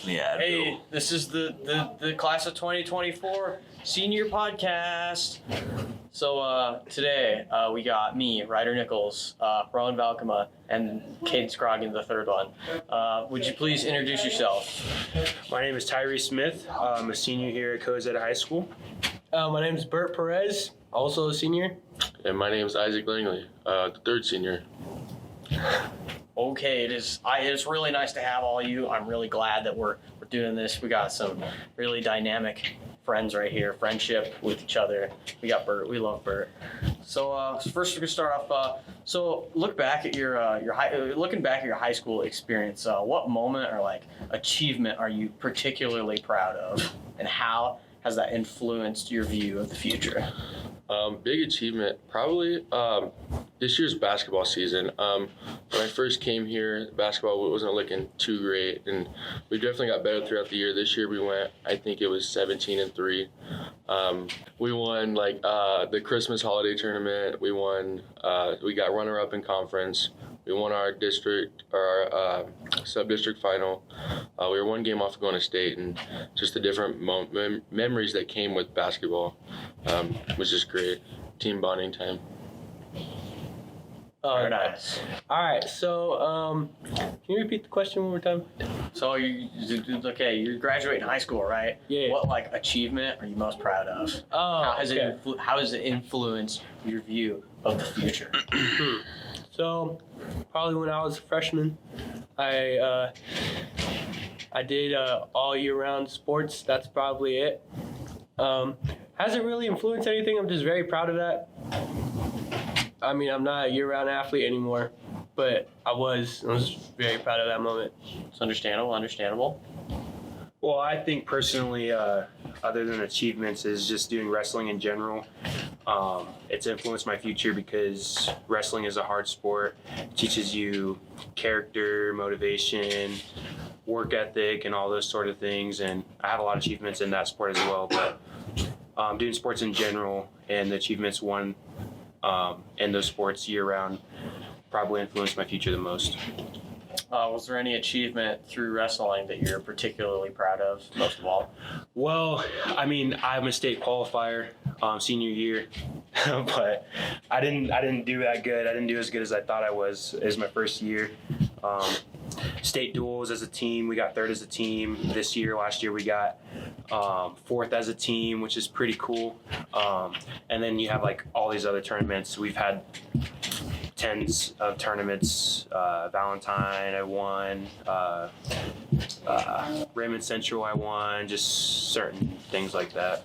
Yeah. Hey, this is the class of 2024 senior podcast. So today we got me, Ryder Nichols, Rowan Valkema, and Cade Scroggin, the third one. Would you please introduce yourself? My name is Tyree Smith. I'm a senior here at Cozad High School. My name is Bert Perez, also a senior. And my name is Izaac Langley, the third senior. Okay, it's really nice to have all you. I'm really glad that we're doing this. We got some really dynamic friends right here, friendship with each other. We got Bert. We love Bert. So first we're gonna start off. So looking back at your high school experience, what moment or like achievement are you particularly proud of, and how has that influenced your view of the future? Big achievement, probably this year's basketball season. When I first came here, basketball wasn't looking too great, and we definitely got better throughout the year. This year we went, I think it was 17-3. We won the Christmas holiday tournament. We won. We got runner-up in conference. We won our district or our sub-district final. We were one game off of going to state, and just the different memories that came with basketball was just great. Team bonding time. Oh, Very nice. All right, so can you repeat the question one more time? So you're graduating high school, right? Yeah. What achievement are you most proud of? Oh, How has it influenced your view of the future? So probably when I was a freshman, I did all year round sports. That's probably it. Hasn't really influenced anything. I'm just very proud of that. I mean, I'm not a year-round athlete anymore, but I was very proud of that moment. It's understandable. Well, I think personally, other than achievements, is just doing wrestling in general. It's influenced my future because wrestling is a hard sport. It teaches you character, motivation, work ethic, and all those sort of things. And I have a lot of achievements in that sport as well. But doing sports in general and the achievements won in those sports year-round probably influenced my future the most. Was there any achievement through wrestling that you're particularly proud of, most of all? Well, I mean, I'm a state qualifier senior year, but I didn't do that good. I didn't do as good as I thought I was as my first year. State duels as a team, we got third as a team this year. Last year we got fourth as a team, which is pretty cool. And then you have all these other tournaments. We've had tens of tournaments. Valentine I won, Raymond Central I won, just certain things like that.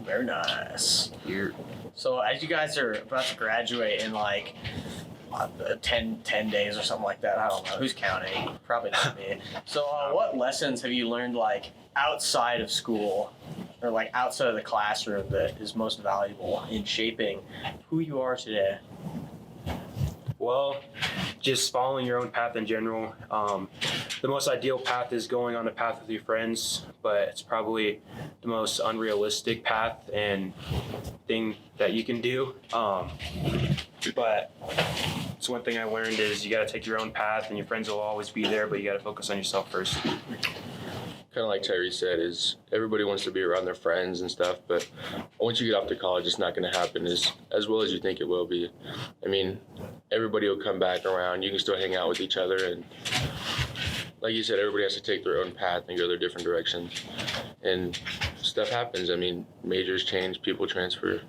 Very nice. You're, So as you guys are about to graduate in 10 days or something like that, I don't know, who's counting? Probably not me. So what lessons have you learned outside of school or outside of the classroom that is most valuable in shaping who you are today? well, just following your own path in general. The most ideal path is going on a path with your friends, but it's probably the most unrealistic path and thing that you can do. But it's one thing I learned is you got to take your own path, and your friends will always be there, but you got to focus on yourself first. Kind of like Tyree said, is everybody wants to be around their friends and stuff, but once you get off to college, it's not going to happen as well as you think it will be. I mean, everybody will come back around. You can still hang out with each other, and like you said, everybody has to take their own path and go their different directions. And stuff happens. I mean, majors change, people transfer.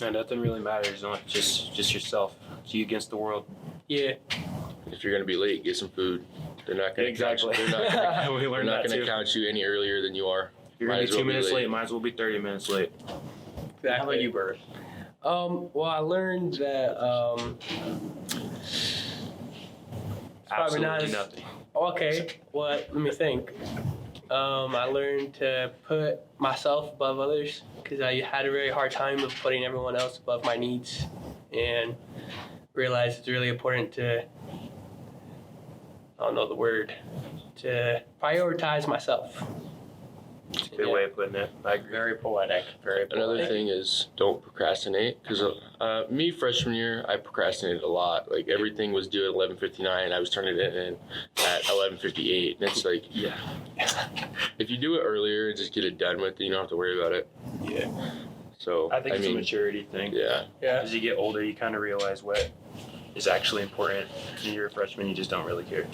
No, nothing really matters. Just yourself. It's you against the world. Yeah. If you're going to be late, get some food. They're not going to Exactly. They're not We learned that going to too. count you any earlier than you are. If you're going to be 2 minutes late, might as well be 30 minutes late. Exactly. How about you, Bert? Well, I learned that probably not Absolutely as, nothing. okay. Let me think. I learned to put myself above others because I had a very hard time of putting everyone else above my needs, and realized it's really important to, I don't know the word, to prioritize myself. Good way of putting it. I agree. Very poetic. Very poetic. Another thing is don't procrastinate, because me freshman year I procrastinated a lot. Like everything was due at 11:59. I was turning it in at 11:58, and it's like, Yeah. if you do it earlier, just get it done with. You don't have to worry about it. Yeah. So I think it's a mean, maturity thing. yeah. Yeah. As you get older, you kind of realize what is actually important. When you're a freshman, you just don't really care.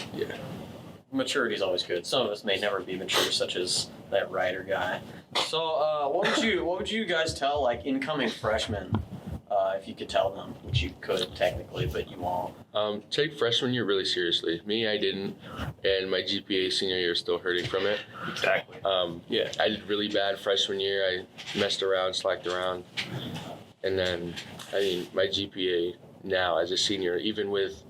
Maturity is always good. Some of us may never be mature, such as that writer guy. So, what would you guys tell like incoming freshmen, if you could tell them, which you could technically, but you won't? Take freshman year really seriously. Me, I didn't, and my GPA senior year is still hurting from it. Exactly. I did really bad freshman year. I messed around, slacked around, and then my GPA now as a senior, even with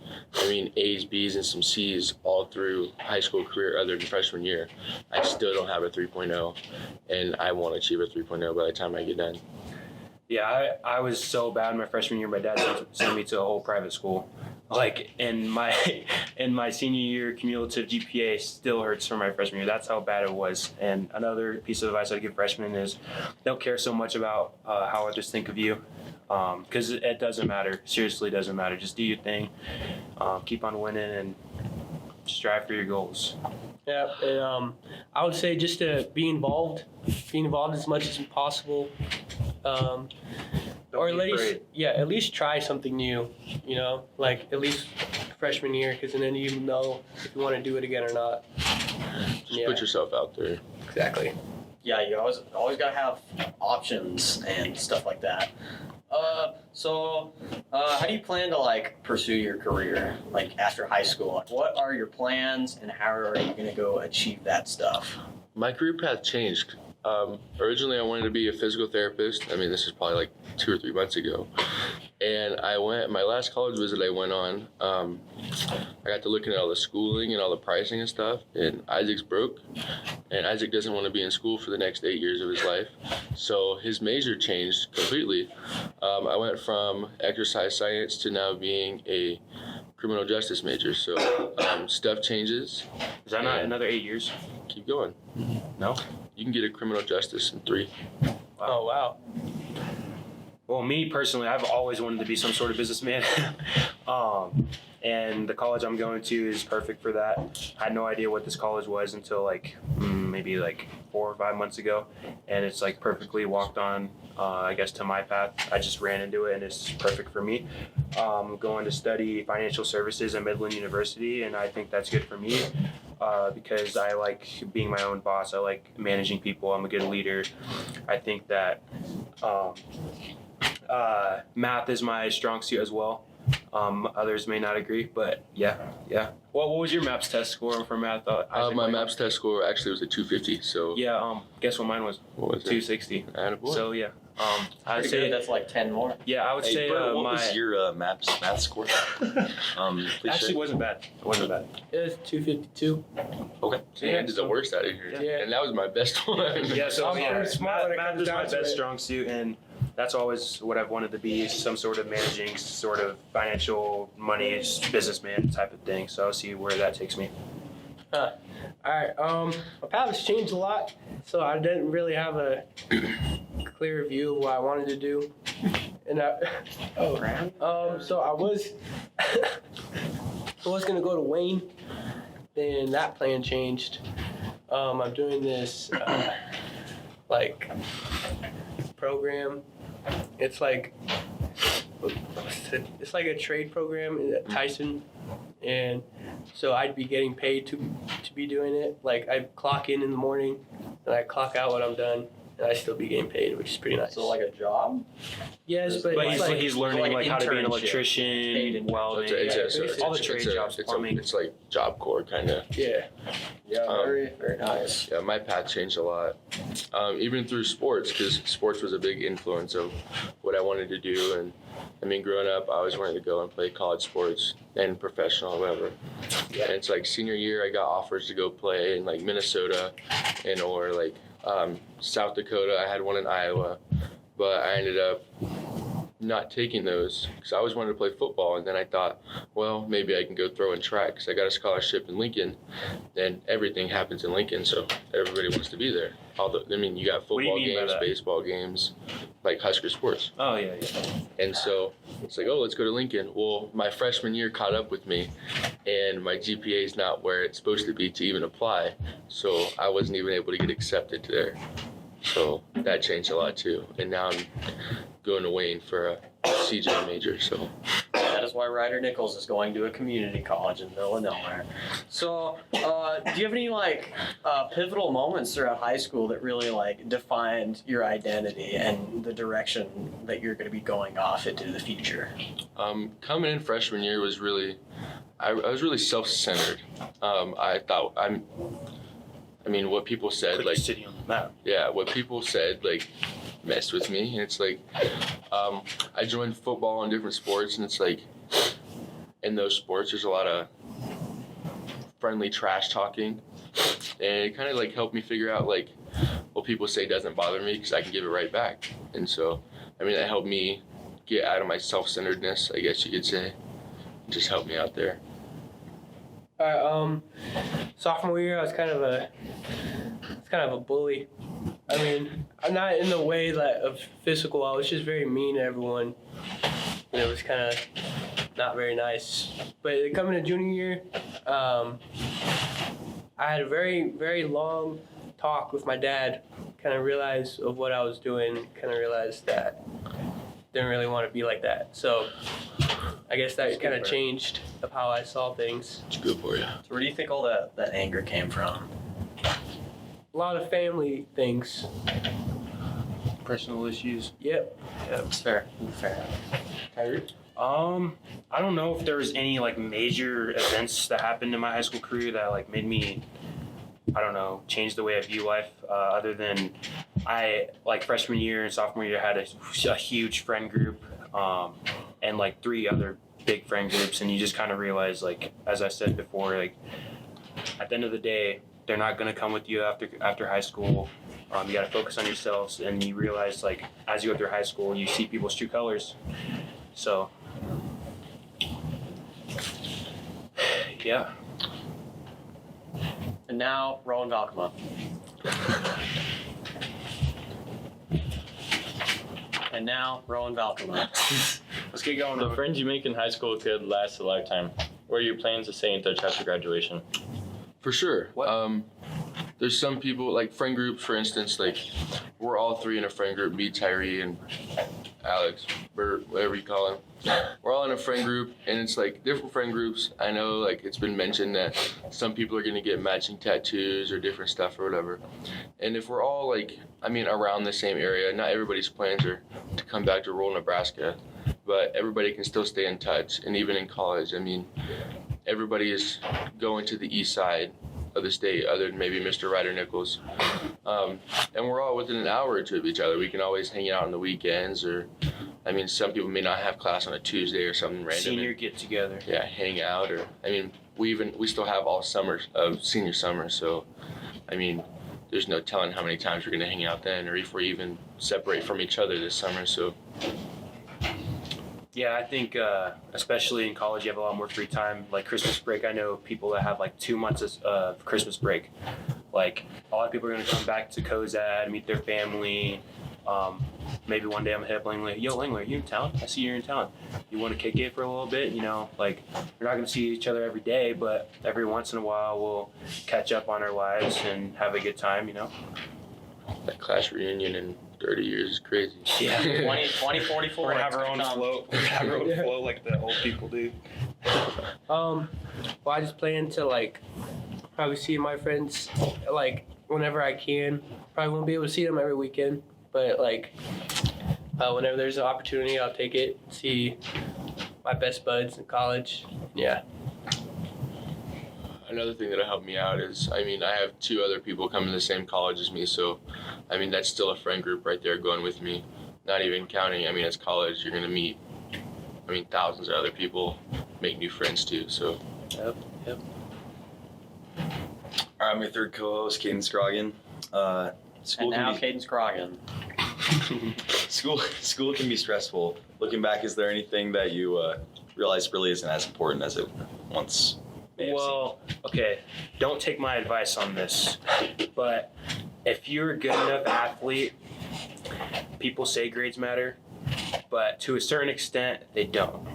A's, B's, and some C's all through high school career other than freshman year, I still don't have a 3.0, and I won't achieve a 3.0 by the time I get done. Yeah, I was so bad my freshman year. My dad sent me to a whole private school. Like in my senior year, cumulative GPA still hurts from my freshman year. That's how bad it was. And another piece of advice I'd give freshmen is don't care so much about how others think of you, because it doesn't matter. Seriously, doesn't matter. Just do your thing. Keep on winning and strive for your goals. Yeah, and I would say just to be involved as much as possible, or at least try something new. Like at least freshman year, because then you know if you want to do it again or not. Just put yourself out there. Exactly. Yeah, you always gotta have options and stuff like that. So how do you plan to like pursue your career like after high school? Like, what are your plans, and how are you gonna go achieve that stuff? My career path changed. Originally, I wanted to be a physical therapist. This is probably like 2 or 3 months ago. And my last college visit I went on, I got to looking at all the schooling and all the pricing and stuff, and Isaac's broke, and Isaac doesn't want to be in school for the next 8 years of his life. So his major changed completely. I went from exercise science to now being a criminal justice major. So stuff changes. Is that not another 8 years? Keep going. No. You can get a criminal justice in 3. Oh wow. Well, me personally, I've always wanted to be some sort of businessman. And the college I'm going to is perfect for that. I had no idea what this college was until maybe 4 or 5 months ago. And it's perfectly walked on, I guess, to my path. I just ran into it and it's perfect for me. I'm going to study financial services at Midland University, and I think that's good for me. Because I like being my own boss. I like managing people. I'm a good leader. I think that math is my strong suit as well. Others may not agree, but yeah. Well, what was your MAPS test score for math? My MAPS test score actually was a 250. So guess what mine was? What was 260. Attaboy. So I'd Pretty say good. That's like 10 more. Yeah, I would say Bert, what my was your math score? Please actually share. wasn't bad. It wasn't bad. It's 252. Okay. I did the worst out of here, Yeah. and that was my best one. Yeah, so I'm pretty smart when it math comes is my down to best it. strong suit, and that's always what I've wanted to be, some sort of managing, sort of financial money businessman type of thing. So I'll see where that takes me. All right. My path has changed a lot, so I didn't really have a clear view of what I wanted to do. And so I was gonna go to Wayne, then that plan changed. I'm doing this program. It's like a trade program at Tyson, and so I'd be getting paid to be doing it. Like I clock in the morning, and I clock out when I'm done, and I still be getting paid, which is pretty nice. So like a job? Yes, but But it's he's learning like how to be an internship. electrician, Paid in- welding, all the trade jobs, plumbing. It's like Job Corps kind of. yeah. Yeah, very, very nice. Yeah, my path changed a lot, even through sports, because sports was a big influence of what I wanted to do. And growing up, I always wanted to go and play college sports and professional, whatever. Yeah. And it's like senior year, I got offers to go play in like Minnesota or South Dakota. I had one in Iowa, but I ended up not taking those because I always wanted to play football, and then I thought, well, maybe I can go throw in track because I got a scholarship in Lincoln, and everything happens in Lincoln, so everybody wants to be there. You got What do you football mean by games, that? baseball games, like Husker sports. Oh yeah. And so it's like, oh, let's go to Lincoln. Well, my freshman year caught up with me, and my GPA is not where it's supposed to be to even apply. So I wasn't even able to get accepted there. So that changed a lot too. And now I'm going to Wayne for a CJ major. So That is why Ryder Nichols is going to a community college in the middle of nowhere. So, do you have any pivotal moments throughout high school that really defined your identity and the direction that you're going to be going off into the future? coming in freshman year was really, I was really self-centered. I thought what people said, Quick city on the map. yeah, what people said, messed with me. And it's I joined football and different sports, and it's in those sports, there's a lot of friendly trash talking. And it kind of helped me figure out what people say doesn't bother me because I can give it right back. And so, that helped me get out of my self-centeredness, I guess you could say. Just helped me out there. Sophomore year, I was kind of a bully. I'm not in the way of physical. I was just very mean to everyone. And it was kind of not very nice. But coming to junior year, I had a very, very long talk with my dad. Kind of realized of what I was doing. Kind of realized that didn't really want to be like that. So I guess that kind of changed of how I saw things. It's good for you. So where do you think all that anger came from? A lot of family things. Personal issues. Yep. It's fair. Tyree? I don't know if there was any major events that happened in my high school career that made me, change the way I view life. Other than I freshman year and sophomore year had a huge friend group, and 3 other big friend groups, and you just kind of realize as I said before, at the end of the day, they're not gonna come with you after high school. You gotta focus on yourselves, and you realize as you go through high school, you see people's true colors. So, yeah. And now, Rowan Valkema. And now, Rowan Valkema. Let's get going. The friends you make in high school could last a lifetime. What are your plans to stay in touch after graduation? For sure. What? There's some people, friend groups, for instance, we're all 3 in a friend group, me, Tyree, and Alex, Bert, whatever you call him. We're all in a friend group, and it's different friend groups. I know it's been mentioned that some people are going to get matching tattoos or different stuff or whatever. And if we're all around the same area, not everybody's plans are to come back to rural Nebraska, but everybody can still stay in touch. And even in college, everybody is going to the east side of the state, other than maybe Mr. Ryder Nichols. And we're all within an hour or 2 of each other. We can always hang out on the weekends, or some people may not have class on a Tuesday or something random. Senior get together. Yeah, hang out, or we still have all summers of senior summer, so there's no telling how many times we're gonna hang out then, or if we even separate from each other this summer. So Yeah, I think especially in college, you have a lot more free time. Christmas break, I know people that have 2 months of Christmas break. A lot of people are going to come back to Cozad, meet their family. Maybe one day I'm hit up Langley. Yo, Langley, are you in town? I see you're in town. You want to kick it for a little bit? We're not going to see each other every day, but every once in a while we'll catch up on our lives and have a good time, that class reunion in 30 years is crazy. Yeah. 2044. We're gonna have our own float. We're gonna have our own float like the old people do. Well, I just plan to probably see my friends whenever I can. Probably won't be able to see them every weekend, but whenever there's an opportunity, I'll take it. See my best buds in college. Yeah. Another thing that'll help me out is, I have 2 other people coming to the same college as me, so, that's still a friend group right there going with me. Not even counting, it's college, you're gonna meet, thousands of other people, make new friends too, so. Yep. All right, I'm your third co-host, Caden Scroggin. And now, Caden Scroggin. School can be stressful. Looking back, is there anything that you realize really isn't as important as it once may have Well, okay, don't take my advice on this, but if you're a good enough athlete, people say grades matter, but to a certain extent, they don't.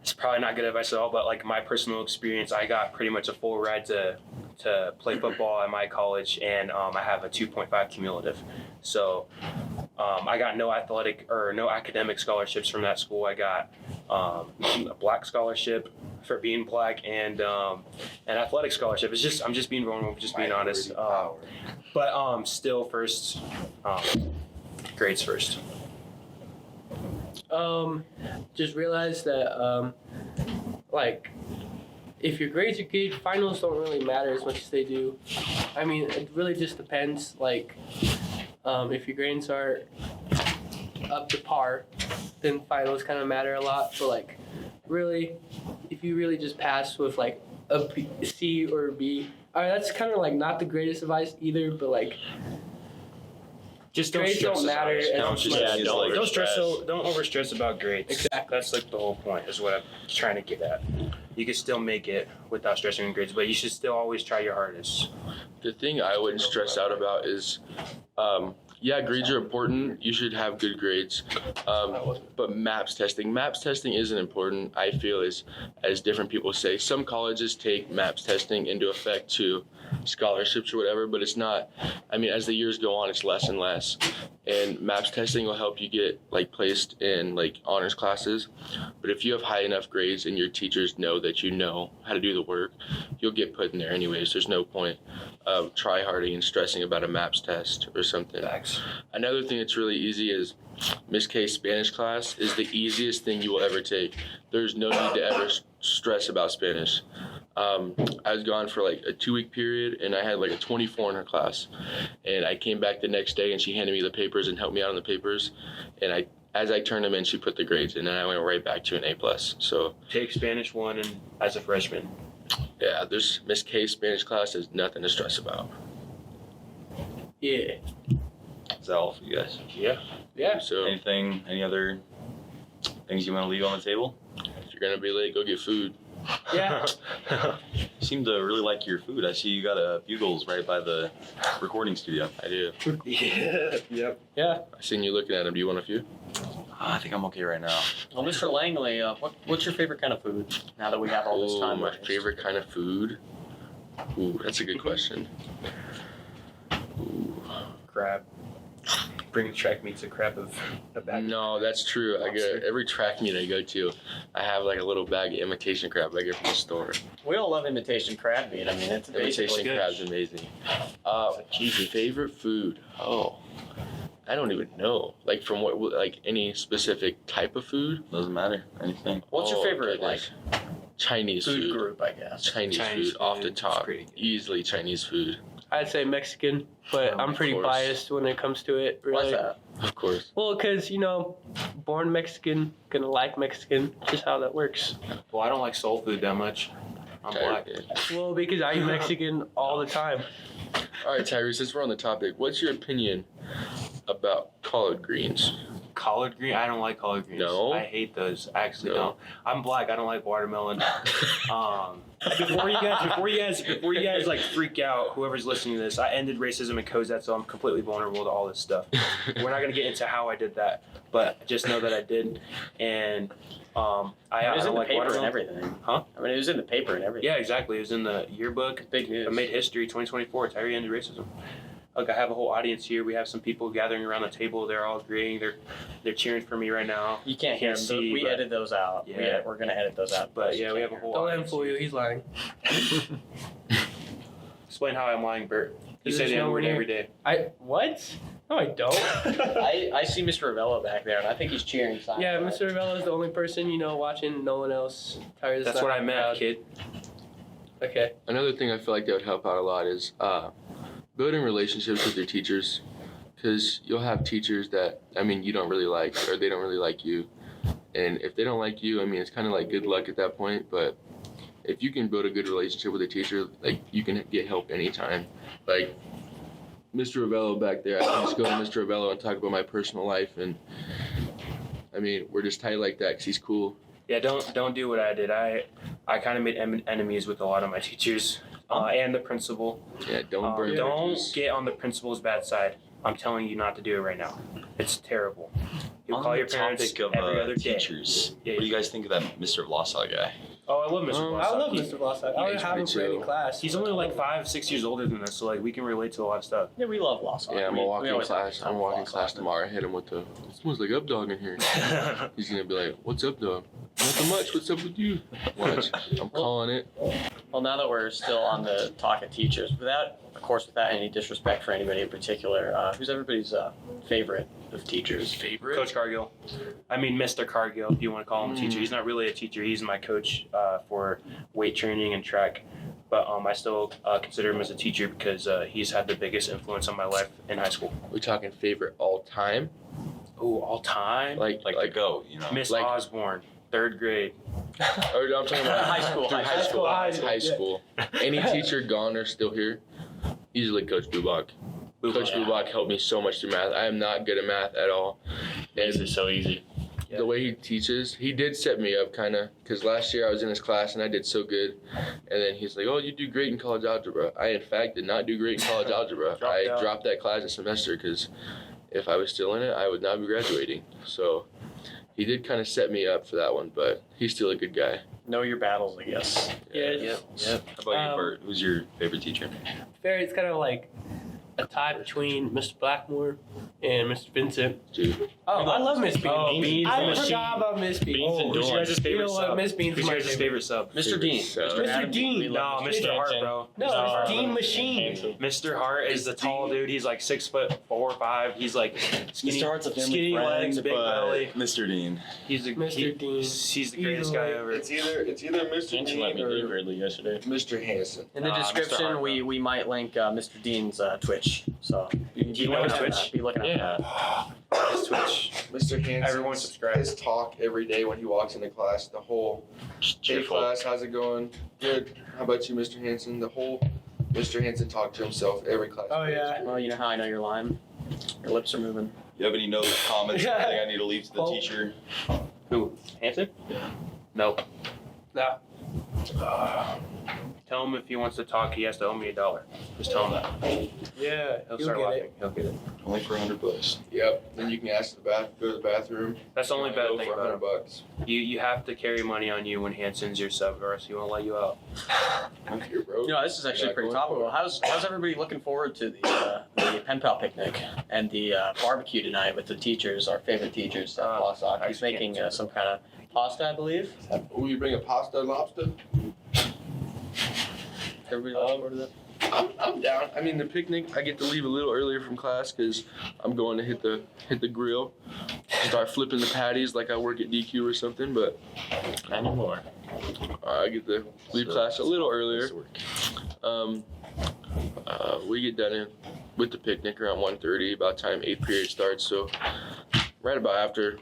It's probably not good advice at all, but like my personal experience, I got pretty much a full ride to play football at my college, and I have a 2.5 cumulative. So I got no academic scholarships from that school. I got a black scholarship for being black, and an athletic scholarship. I'm just being vulnerable, just being honest. But still first, grades first. Just realize that like if your grades are good, finals don't really matter as much as they do. I mean, it really just depends. Like if your grades are up to par, then finals kind of matter a lot. But like really, if you really just pass with like a C or a B, that's kind of like not the greatest advice either. But like Just don't grades stress don't matter as as much. much. Don't overstress about grades. Exactly. That's like the whole point, is what I'm trying to get at. You can still make it without stressing on grades, but you should still always try your hardest. The thing I wouldn't stress out about is, grades are important. You should have good grades. But maps testing isn't important, I feel, as different people say. Some colleges take maps testing into effect to scholarships or whatever, but it's not. I mean, as the years go on, it's less and less. And maps testing will help you get like placed in like honors classes. But if you have high enough grades and your teachers know that you know how to do the work, you'll get put in there anyways. There's no point of try-harding and stressing about a maps test or something. Facts. Another Another thing that's really easy is Miss K's Spanish class is the easiest thing you will ever take. There's no need to ever stress about Spanish. I was gone for like a 2-week period, and I had like a 24 in her class. And I came back the next day, and she handed me the papers and helped me out on the papers. And as I turned them in, she put the grades in, and I went right back to an A+. So Take Spanish 1 and as a freshman. yeah, there's Miss K's Spanish class is nothing to stress about. Yeah. Is that all for you guys? Yeah. So Any other things you want to leave on the table? if you're gonna be late, go get food. Yeah. You seem to really like your food. I see you got a Bugles right by the recording studio. I do. Yeah. Yep. Yeah. I seen you looking at them. Do you want a few? I think I'm okay right now. Well, Mr. Langley, what's your favorite kind of food? Now that we have all this time, my left? favorite kind of food. Ooh, that's a good question. Ooh. Crab. Bring track meets a crab of a bag. No, that's true. I get every track meet I go to, I have like a little bag of imitation crab I get from the store. We all love imitation crab meat. I mean, it's basically Imitation crab's amazing. Favorite food? Oh, I don't even know. Like from what? Like any specific type of food? Doesn't matter. Anything. What's your favorite goodness. Chinese food group? I guess. Chinese Chinese food off the food is top. pretty good. Easily Chinese food. I'd say Mexican, but I'm Of pretty course. biased when it comes to it. Really. What's that? Of course. Well, because, born Mexican, gonna like Mexican, just how that works. Well, I don't like soul food that much. I'm black. Well, because I eat Mexican all the time. All right, Tyree, since we're on the topic, what's your opinion about collard greens? Collard green? I don't like collard greens. No? I hate those. I actually No. don't. I'm black. I don't like watermelon. Before you guys like freak out, whoever's listening to this, I ended racism in Cozad, so I'm completely vulnerable to all this stuff. We're not gonna get into how I did that, but just know that I did. And It was I in don't the like paper and watermelon. everything. Huh? I mean, it was in the paper and everything. Yeah, exactly. It was in the yearbook. Big news. I made history 2024. Tyree ended racism. Look, I have a whole audience here. We have some people gathering around the table. They're all agreeing. They're cheering for me right now. You can't hear Can't them. see, we but- edit those out. Yeah. We're gonna edit those out. But You yeah, we can't have a hear whole Don't let him audience. fool you, he's lying. Explain how I'm lying, Bert. You Is say this the no N-word one every day. What? No, I don't. I see Mr. Ravello back there, and I think he's cheering. Yeah, Mr. Ravello is the only person, watching, no one else. Tyree's That's not what I meant, proud. kid. Okay. Another thing I feel like that would help out a lot is building relationships with your teachers, because you'll have teachers that you don't really like, or they don't really like you, and if they don't like you, it's kind of like good luck at that point. But if you can build a good relationship with a teacher, like you can get help anytime. Like Mr. Ravello back there. I can just go to Mr. Ravello and talk about my personal life, and I mean, we're just tight like that because he's cool. Yeah, don't do what I did. I kind of made enemies with a lot of my teachers and the principal. Yeah, don't burn Don't bridges. get on the principal's bad side. I'm telling you not to do it right now. It's terrible. You'll On call the your parents topic of every other day. teachers, Yeah, what do you guys think of that Mr. Vlasov guy? Oh, I love Mr. Um, Vlasov. I love Mr. Vlasov. I would he's have him pretty for any chill. class. He's only like 5-6 years older than us, so like we can relate to a lot of stuff. Yeah, we love Lost. Yeah, I'm We walking always have class. a I'm walking Lost class Ark. tomorrow. I hit him with the. It smells like up dog in here. He's gonna be like, "What's up, dog? Nothing much. What's up with you?" Watch. I'm calling it. Well, now that we're still on the talk of teachers, without any disrespect for anybody in particular, who's everybody's favorite of teachers? Favorite? Coach Cargill. I mean, Mr. Cargill, if you want to call him a teacher. He's not really a teacher. He's my coach for weight training and track. But I still consider him as a teacher because he's had the biggest influence on my life in high school. We talking favorite all time? Oh, all time? Like Like the GOAT, you know? Miss like- Osborne, 3rd grade. Or I'm talking about High school, through high school, high school. Any teacher gone or still here? Easily Coach Bubak. Coach Bubak helped me so much through math. I am not good at math at all. Makes And it so easy. Yeah. the way he teaches, he did set me up kind of, because last year I was in his class and I did so good. And then he's like, "Oh, you do great in college algebra." I, in fact, did not do great in college algebra. I out. dropped that class a semester because if I was still in it, I would not be graduating. So he did kind of set me up for that one, but he's still a good guy. Know your battles, I guess. Yeah, Yep. How about you, Bert? Who's your favorite teacher? it's kind of like a tie between Mr. Blackmore and Mr. Vincent. Dude, Oh, I love Miss Bean. Oh, Beans I the forgot machine. about Miss Bean. Beans and Who's your guys' Dorn. You favorite know what? sub? Miss Bean's Who's my your guys' favorite. favorite sub? Mr. Dean. So- Mr. Adam, Dean. we No, love Mr. Hart, bro. No, Mr. it's Dean Machine. Handsome. Mr. Hart is the tall dude. He's like 6'4" or 5. He's like skinny, Mr. Hart's a family skinny friend, legs, big but belly. Mr. Dean. He's the Mr. Dean. He's the greatest guy ever. it's either Mr. Jensen let me leave early yesterday. Mr. Hansen. In the Mr. description, Hart, we might link Mr. Dean's Twitch. So you know his Twitch? Be looking at that. Yeah. His Twitch. Mr. Hansen. Everyone subscribe. His talk every day when he walks into class. The whole Just "Hey cheerful. class, how's it going? Good. How about you, Mr. Hansen?" The whole Mr. Hansen talked to himself every class. Oh, yeah. Well, you know how I know you're lying? Your lips are moving. You have any notes, comments, Yeah. anything I need to leave to the Oh. teacher? Who? Hanson? Yeah. No. No. Tell him if he wants to talk, he has to owe me $1. Just tell him that. Yeah, He'll you'll start get laughing. it. He'll get it. Only for $100. Yep. Then you can ask go to the bathroom. That's the only bad Go thing for about him. $100. You have to carry money on you when Hanson's your sub, or else he won't let you out. I'm here, bro. You know, this is actually Yeah, pretty going topical. for it. How's everybody looking forward to the pen pal picnic and the barbecue tonight with the teachers, our favorite teachers at Cozad? I He's can't making do some kind of pasta, I believe. Will you bring a pasta lobster? Everybody looking forward to that? I'm down. I mean, the picnic, I get to leave a little earlier from class because I'm going to hit the grill, start flipping the patties like I work at DQ or something. But Not anymore. I get to leave class a little earlier. We get done with the picnic around 1:30, about time 8th period starts. So right about after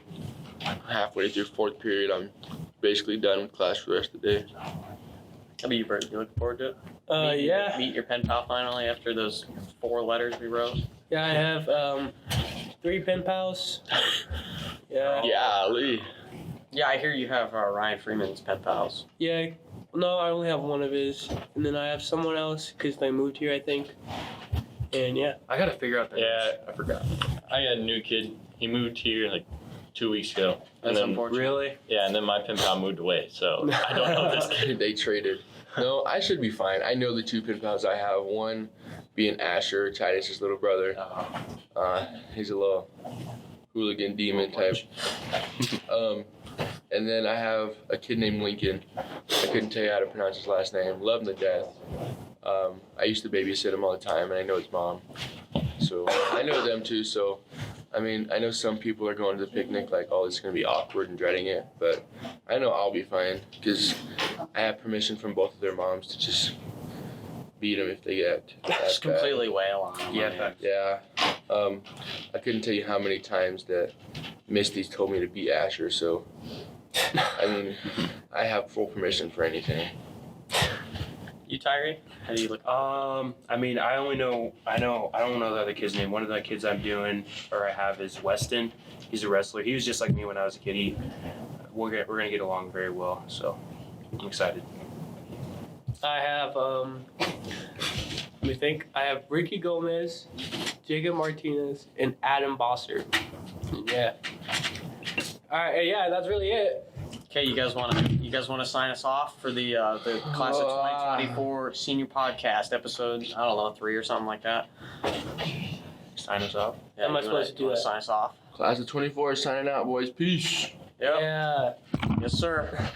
halfway through 4th period, I'm basically done with class for the rest of the day. How about you, Bert? You looking forward to it? Yeah. Meet your pen pal finally after those 4 letters we wrote. Yeah, I have 3 pen pals. Yeah. Yeah, Lee. Yeah, I hear you have Ryan Freeman's pen pals. Yeah. No, I only have one of his, and then I have someone else because they moved here, I think. And yeah. I gotta figure out the Yeah. names. I forgot. I got a new kid. He moved here like 2 weeks ago. And That's then, unfortunate. Really? yeah, and then my pen pal moved away. So I don't know this kid. They traded. No, I should be fine. I know the 2 pen pals I have. One being Asher, Titus's little brother. He's a little hooligan demon type. And then I have a kid named Lincoln. I couldn't tell you how to pronounce his last name. Love him to death. I used to babysit him all the time, and I know his mom. So I know them too. So, I mean, I know some people are going to the picnic like, oh, it's going to be awkward and dreading it. But I know I'll be fine because I have permission from both of their moms to just beat them if they get that Just bad. completely wail on them. Yeah, I mean, facts. Yeah. I couldn't tell you how many times that Misty's told me to beat Asher, so I mean, I have full permission for anything. You, Tyree? How do you look? I mean, I don't know the other kid's name. One of the kids I have is Weston. He's a wrestler. He was just like me when I was a kid. We're gonna get along very well, so I'm excited. I have let me think. I have Ricky Gomez, Jacob Martinez, and Adam Bosser. Yeah. All right. Yeah, that's really it. Okay, you guys want to sign us off for the class of 2024 senior podcast episode? I don't know, 3 or something like that. Sign us off. Yeah, Am I supposed to do that? Sign us off. Class of 24 signing out, boys. Peace. Yep. Yeah. Yes, sir.